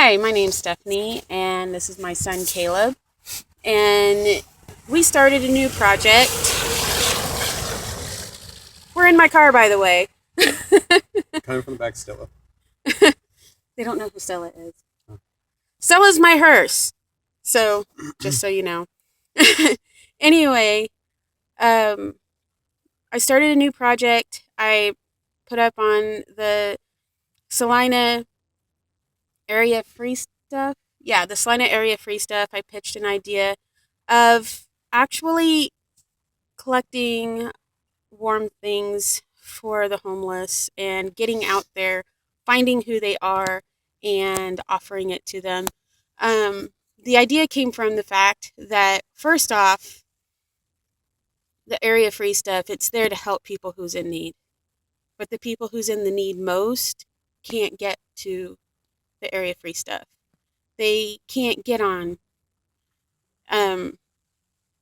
Hi, my name's Stephanie, and this is my son Caleb. And we started a new project. We're in my car, by the way. Coming from the back, Stella. They don't know who Stella is. Stella's my hearse. So, just so you know. Anyway, um, I started a new project. I put up on the Salina area free stuff. Yeah, the Salina area free stuff. I pitched an idea of actually collecting warm things for the homeless and getting out there, finding who they are, and offering it to them. Um, the idea came from the fact that, first off, the area free stuff, it's there to help people who's in need. But the people who's in the need most can't get to the area free stuff. They can't get on, um,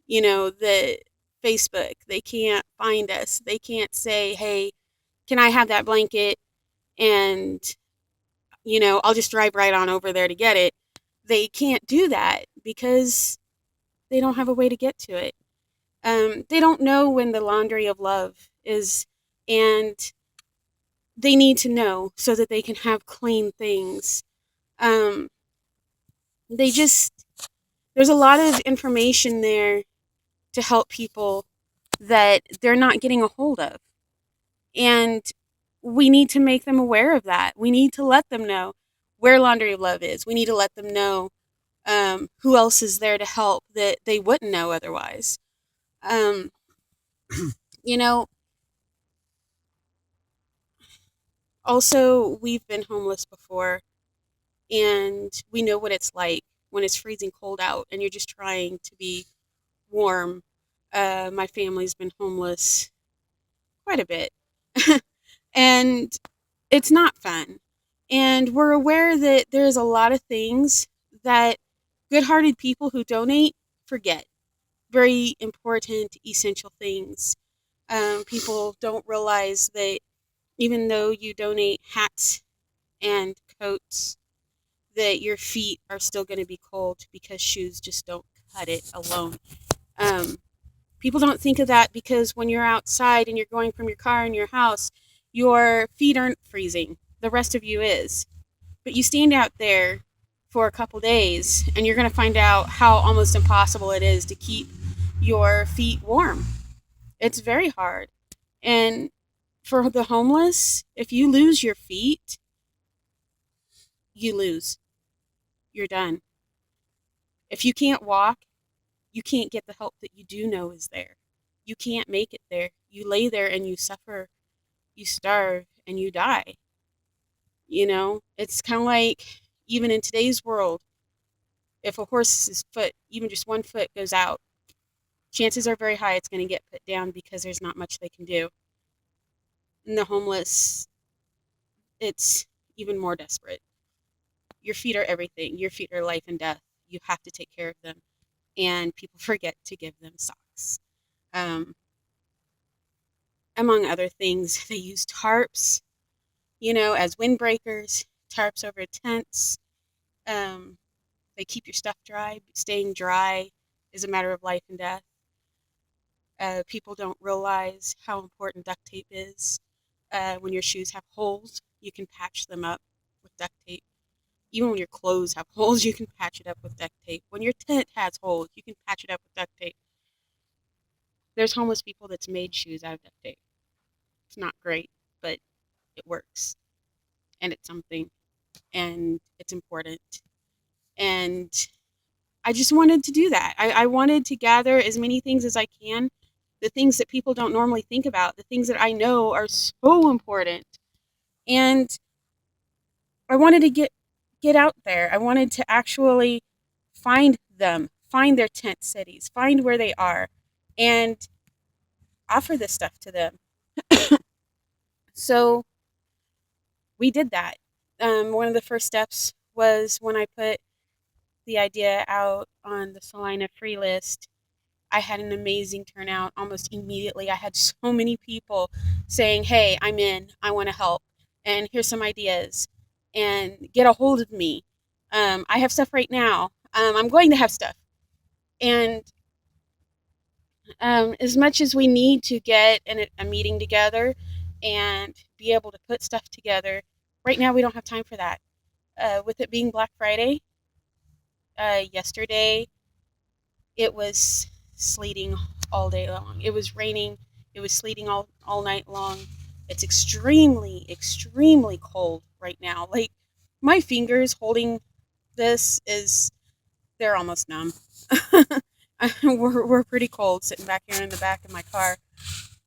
the Facebook. They can't find us. They can't say, hey, can I have that blanket? And, I'll just drive right on over there to get it. They can't do that because they don't have a way to get to it. They don't know when the laundry of love is, and they need to know so that they can have clean things. Um, they just, there's a lot of information there to help people that they're not getting a hold of. And we need to make them aware of that. We need to let them know where Laundry of Love is. We need to let them know who else is there to help that they wouldn't know otherwise. Um, you know, Also, we've been homeless before, and we know what it's like when it's freezing cold out and you're just trying to be warm. My family's been homeless quite a bit, and it's not fun. And we're aware that there's a lot of things that good hearted people who donate forget. Very important, essential things. People don't realize that even though you donate hats and coats, that your feet are still going to be cold because shoes just don't cut it alone. Um, People don't think of that because when you're outside and you're going from your car in your house, your feet aren't freezing. The rest of you is. But you stand out there for a couple days and you're going to find out how almost impossible it is to keep your feet warm. It's very hard. And for the homeless, if you lose your feet, you lose. You're done. If you can't walk, you can't get the help that you do know is there. You can't make it there. You lay there and you suffer, you starve, and you die. It's kind of like even in today's world, if a horse's foot, even just one foot, goes out, chances are very high it's going to get put down because there's not much they can do. And the homeless, it's even more desperate. Your feet are everything. Your feet are life and death. You have to take care of them. And people forget to give them socks. Um, Among other things, they use tarps, as windbreakers, tarps over tents. Um, they keep your stuff dry. Staying dry is a matter of life and death. People don't realize how important duct tape is. When your shoes have holes, you can patch them up with duct tape. Even when your clothes have holes, you can patch it up with duct tape. When your tent has holes, you can patch it up with duct tape. There's homeless people that's made shoes out of duct tape. It's not great, but it works. And it's something. And it's important. And I just wanted to do that. I wanted to gather as many things as I can, the things that people don't normally think about, the things that I know are so important. And I wanted to get out there. I wanted to actually find them, find their tent cities, find where they are, and offer this stuff to them. So we did that. One of the first steps was when I put the idea out on the Salina free list. I had an amazing turnout almost immediately. I had so many people saying, hey, I'm in, I want to help, and here's some ideas, and get a hold of me. I have stuff right now. I'm going to have stuff. And as much as we need to get a meeting together and be able to put stuff together, right now we don't have time for that. With it being Black Friday, yesterday it was sleeting all day long. It was raining. It was sleeting all night long. It's extremely, extremely cold right now. Like, my fingers holding this they're almost numb. we're pretty cold sitting back here in the back of my car.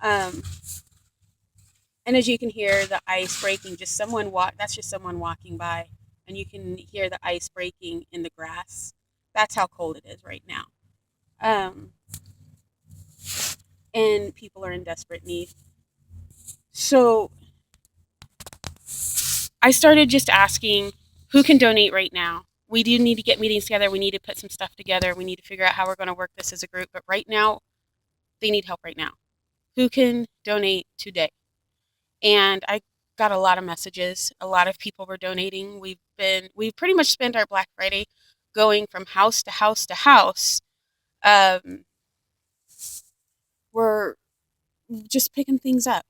Um, and as you can hear the ice breaking, that's just someone walking by. And you can hear the ice breaking in the grass. That's how cold it is right now. Um, and people are in desperate need. So I started just asking who can donate right now. We do need to get meetings together. We need to put some stuff together. We need to figure out how we're going to work this as a group. But right now, they need help right now. Who can donate today? And I got a lot of messages. A lot of people were donating. We've pretty much spent our Black Friday going from house to house to house. We're just picking things up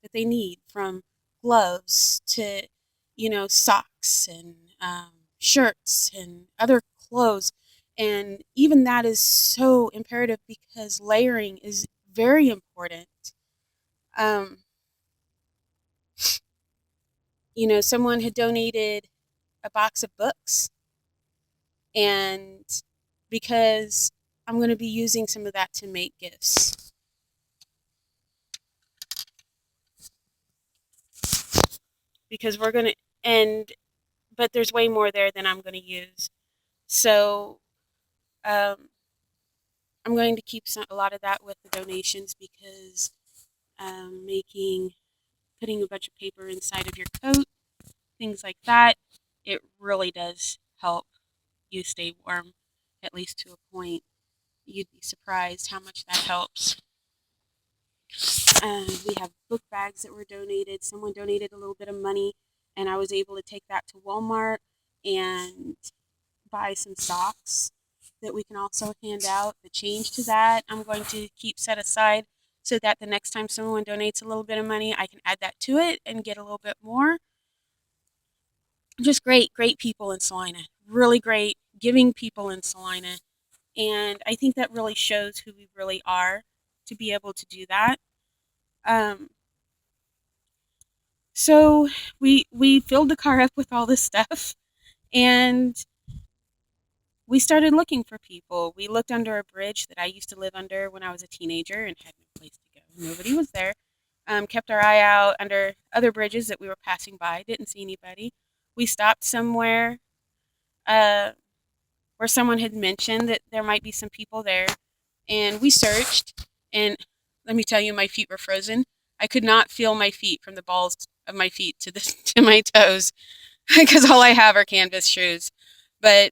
that they need, from gloves to, socks and shirts and other clothes. And even that is so imperative because layering is very important. Um, Someone had donated a box of books, and because I'm going to be using some of that to make gifts. Because we're going to, but there's way more there than I'm going to use. So um, I'm going to keep a lot of that with the donations because putting a bunch of paper inside of your coat, things like that, it really does help you stay warm, at least to a point. You'd be surprised how much that helps. We have book bags that were donated. Someone donated a little bit of money, and I was able to take that to Walmart and buy some socks that we can also hand out. The change to that I'm going to keep set aside so that the next time someone donates a little bit of money, I can add that to it and get a little bit more. Just great people in Salina. Really great giving people in Salina. And I think that really shows who we really are to be able to do that. So we filled the car up with all this stuff, and we started looking for people. We looked under a bridge that I used to live under when I was a teenager and had no place to go. Nobody was there. Kept our eye out under other bridges that we were passing by. Didn't see anybody. We stopped somewhere where someone had mentioned that there might be some people there, and we searched. And let me tell you, my feet were frozen. I could not feel my feet from the balls of my feet to to my toes because all I have are canvas shoes. But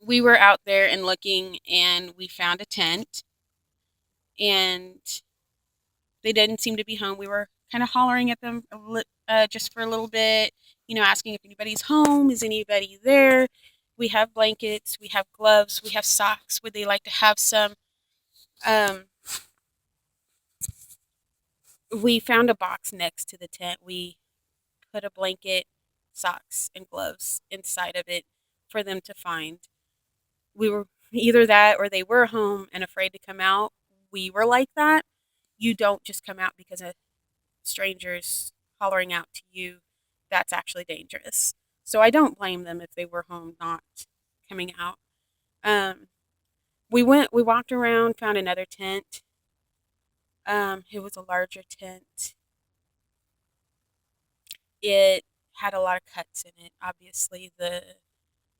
we were out there and looking, and we found a tent, and they didn't seem to be home. We were kind of hollering at them just for a little bit, asking if anybody's home. Is anybody there? We have blankets, we have gloves, we have socks. Would they like to have some? Um, we found a box next to the tent. We put a blanket, socks, and gloves inside of it for them to find. We were either that or they were home and afraid to come out. We were like that. You don't just come out because a stranger's hollering out to you. That's actually dangerous. So I don't blame them if they were home not coming out. Um, we walked around, found another tent. It was a larger tent. It had a lot of cuts in it. Obviously,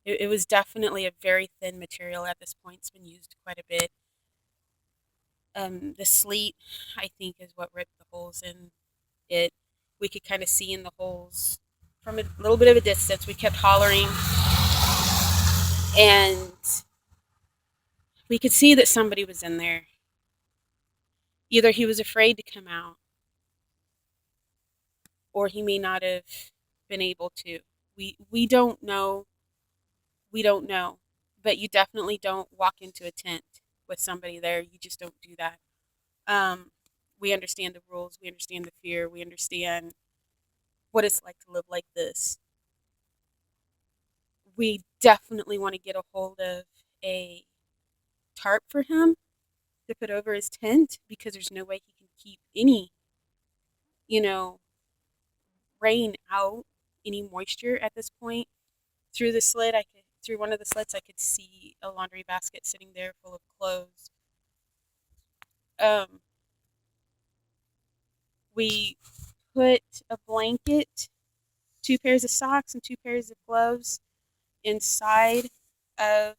it was definitely a very thin material at this point. It's been used quite a bit. The sleet, I think, is what ripped the holes in it. We could kind of see in the holes from a little bit of a distance. We kept hollering, and we could see that somebody was in there. Either he was afraid to come out, or he may not have been able to. We don't know. We don't know. But you definitely don't walk into a tent with somebody there. You just don't do that. Um, we understand the rules. We understand the fear. We understand what it's like to live like this. We definitely want to get a hold of a tarp for him to put over his tent because there's no way he can keep any, you know, rain out, any moisture at this point. Through one of the slits I could see a laundry basket sitting there full of clothes. Um, we put a blanket, two pairs of socks, and two pairs of gloves inside of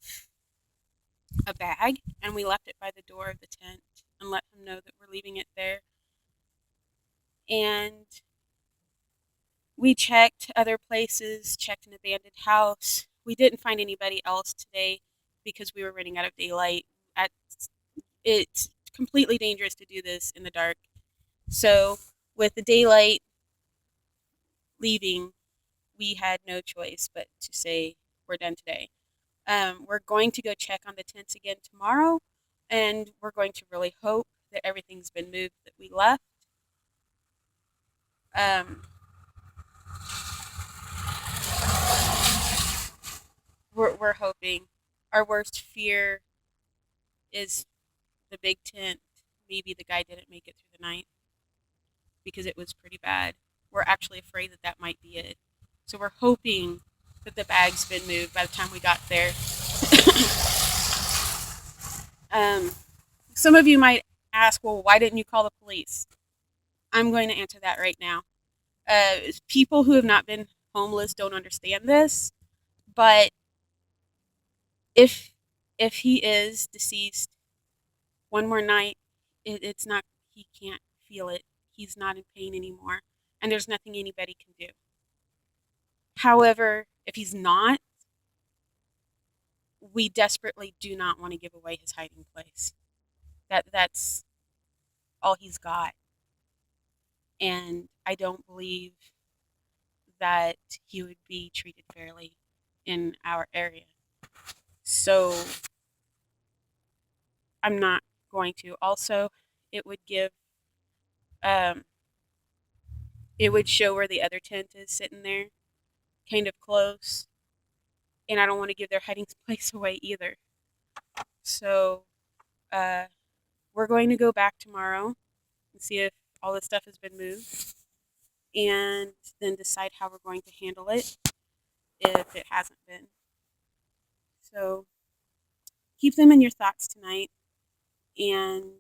a bag, and we left it by the door of the tent and let him know that we're leaving it there. And we checked other places, checked an abandoned house. We didn't find anybody else today because we were running out of daylight. It's completely dangerous to do this in the dark. So, with the daylight leaving, we had no choice but to say we're done today. We're going to go check on the tents again tomorrow, and we're going to really hope that everything's been moved that we left. Um, we're hoping. Our worst fear is the big tent. Maybe the guy didn't make it through the night because it was pretty bad. We're actually afraid that that might be it. So we're hoping that the bag's been moved by the time we got there. Some of you might ask, well, why didn't you call the police? I'm going to answer that right now. People who have not been homeless don't understand this, but if he is deceased one more night, it's not, he can't feel it. He's not in pain anymore, and there's nothing anybody can do. However, if he's not, we desperately do not want to give away his hiding place. That's all he's got. And I don't believe that he would be treated fairly in our area. So I'm not going to. Also, it would give um, it would show where the other tent is sitting there, kind of close. And I don't want to give their hiding place away either. So uh, we're going to go back tomorrow and see if all this stuff has been moved, and then decide how we're going to handle it if it hasn't been. So keep them in your thoughts tonight, and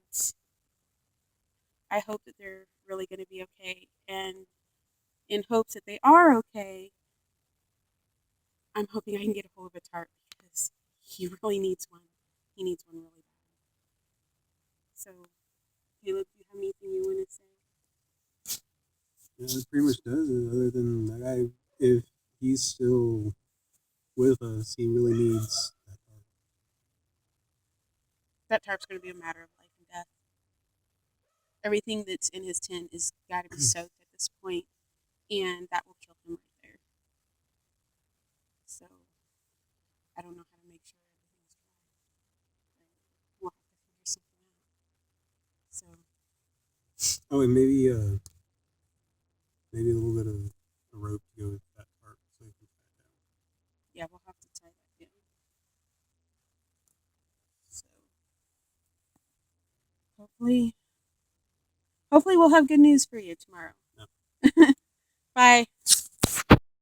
I hope that they're really going to be okay. And in hopes that they are okay, I'm hoping I can get a hold of a tarp because he really needs one. He needs one really bad. So, Caleb, do you have anything you want to say? Yeah, that pretty much does it. Other than that guy, if he's still with us, he really needs that tarp. That tarp's going to be a matter of life and death. Everything that's in his tent is got to be soaked at this point, and that will kill him right there. So I don't know how to make sure everything's dry. We'll have to figure something out. So Oh, and maybe a little bit of a rope to go with that tarp so he can tie it down. yeah, we'll have to tie that down. So hopefully we'll have good news for you tomorrow. No. Bye.